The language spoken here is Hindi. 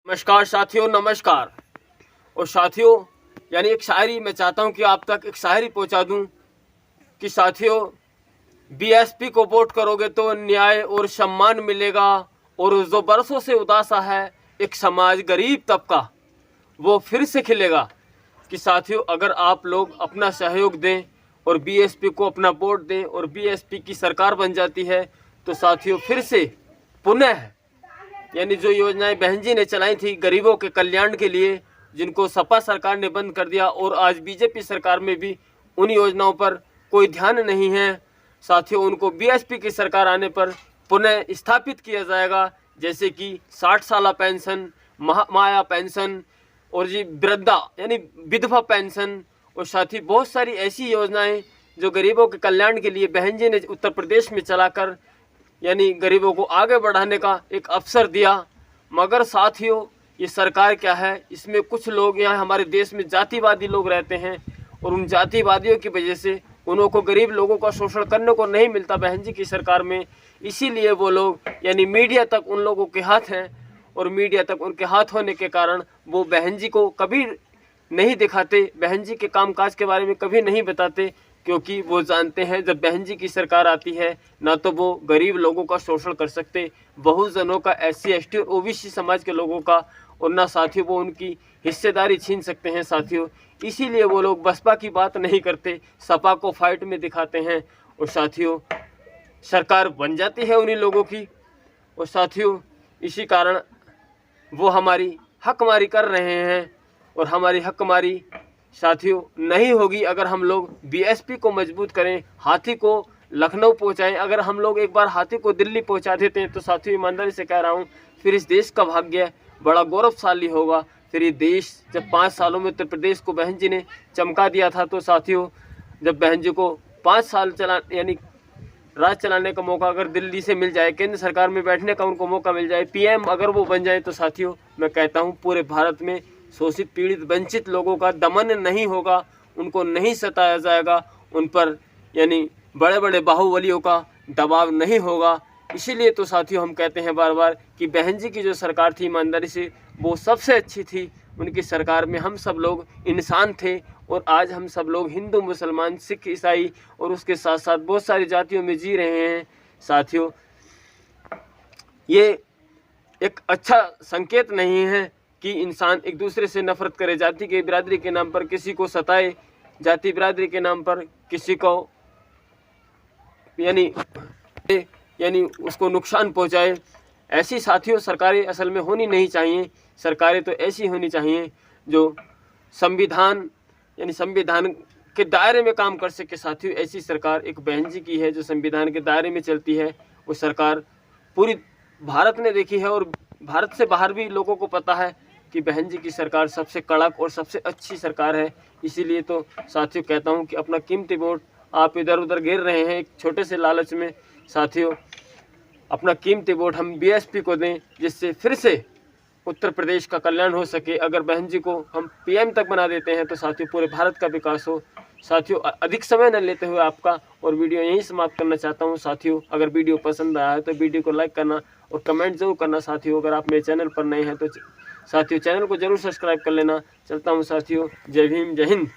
नमस्कार साथियों, नमस्कार। और साथियों, यानी एक शायरी मैं चाहता हूं कि आप तक एक शायरी पहुंचा दूं कि साथियों, बीएसपी को वोट करोगे तो न्याय और सम्मान मिलेगा, और जो बरसों से उदासा है एक समाज गरीब तबका, वो फिर से खिलेगा। कि साथियों, अगर आप लोग अपना सहयोग दें और बीएसपी को अपना वोट दें और बीएसपी की सरकार बन जाती है तो साथियों फिर से पुनः यानी जो योजनाएं बहन जी ने चलाई थी गरीबों के कल्याण के लिए, जिनको सपा सरकार ने बंद कर दिया और आज बीजेपी सरकार में भी उन योजनाओं पर कोई ध्यान नहीं है साथियों, उनको बीएसपी की सरकार आने पर पुनः स्थापित किया जाएगा। जैसे कि 60 साल पेंशन, महामाया पेंशन और जी वृद्धा यानी विधवा पेंशन, और साथ ही बहुत सारी ऐसी योजनाएं जो गरीबों के कल्याण के लिए बहन जी ने उत्तर प्रदेश में चलाकर यानी गरीबों को आगे बढ़ाने का एक अवसर दिया। मगर साथियों, ये सरकार क्या है, इसमें कुछ लोग यहाँ हमारे देश में जातिवादी लोग रहते हैं और उन जातिवादियों की वजह से उनको गरीब लोगों का शोषण करने को नहीं मिलता बहन जी की सरकार में। इसीलिए वो लोग यानी मीडिया तक उन लोगों के हाथ हैं, और मीडिया तक उनके हाथ होने के कारण वो बहन जी को कभी नहीं दिखाते, बहन जी के कामकाज के बारे में कभी नहीं बताते, क्योंकि वो जानते हैं जब बहन जी की सरकार आती है ना तो वो गरीब लोगों का शोषण कर सकते, बहुजनों का, SC ST और OBC समाज के लोगों का, और ना साथियों वो उनकी हिस्सेदारी छीन सकते हैं साथियों। इसीलिए वो लोग बसपा की बात नहीं करते, सपा को फाइट में दिखाते हैं, और साथियों सरकार बन जाती है उन्हीं लोगों की। और साथियों इसी कारण वो हमारी हकमारी कर रहे हैं, और हमारी हकमारी साथियों नहीं होगी अगर हम लोग बीएसपी को मजबूत करें, हाथी को लखनऊ पहुंचाएं। अगर हम लोग एक बार हाथी को दिल्ली पहुंचा देते हैं तो साथियों ईमानदारी से कह रहा हूं, फिर इस देश का भाग्य बड़ा गौरवशाली होगा। फिर ये देश जब 5 सालों में उत्तर प्रदेश को बहन जी ने चमका दिया था, तो साथियों जब बहन जी को 5 साल यानी राज चलाने का मौका अगर दिल्ली से मिल जाए, केंद्र सरकार में बैठने का उनको मौका मिल जाए, PM अगर वो बन जाए, तो साथियों मैं कहता हूँ पूरे भारत में शोषित, पीड़ित, वंचित लोगों का दमन नहीं होगा, उनको नहीं सताया जाएगा, उन पर यानी बड़े बड़े बाहुबलियों का दबाव नहीं होगा। इसीलिए तो साथियों हम कहते हैं बार बार कि बहन जी की जो सरकार थी ईमानदारी से वो सबसे अच्छी थी। उनकी सरकार में हम सब लोग इंसान थे, और आज हम सब लोग हिंदू, मुसलमान, सिख, ईसाई और उसके साथ साथ बहुत सारी जातियों में जी रहे हैं साथियों। ये एक अच्छा संकेत नहीं है कि इंसान एक दूसरे से नफरत करे, जाति के बिरादरी के नाम पर किसी को सताए, जाति बिरादरी के नाम पर किसी को यानी उसको नुकसान पहुंचाए। ऐसी साथियों सरकारें असल में होनी नहीं चाहिए। सरकारें तो ऐसी होनी चाहिए जो संविधान यानी संविधान के दायरे में काम कर सके साथियों। ऐसी सरकार एक बहन जी की है जो संविधान के दायरे में चलती है। वो सरकार पूरी भारत ने देखी है, और भारत से बाहर भी लोगों को पता है कि बहन जी की सरकार सबसे कड़क और सबसे अच्छी सरकार है। इसीलिए तो साथियों कहता हूं कि अपना कीमती वोट आप इधर उधर गिर रहे हैं एक छोटे से लालच में साथियों, अपना कीमती वोट हम बीएसपी को दें, जिससे फिर से उत्तर प्रदेश का कल्याण हो सके। अगर बहन जी को हम PM तक बना देते हैं तो साथियों पूरे भारत का विकास हो। साथियों अधिक समय न लेते हुए आपका और वीडियो यहीं समाप्त करना चाहता हूं साथियों। अगर वीडियो पसंद आया है तो वीडियो को लाइक करना और कमेंट जरूर करना साथियों। अगर आप मेरे चैनल पर नए हैं तो साथियों चैनल को जरूर सब्सक्राइब कर लेना। चलता हूं साथियों, जय भीम, जय हिंद।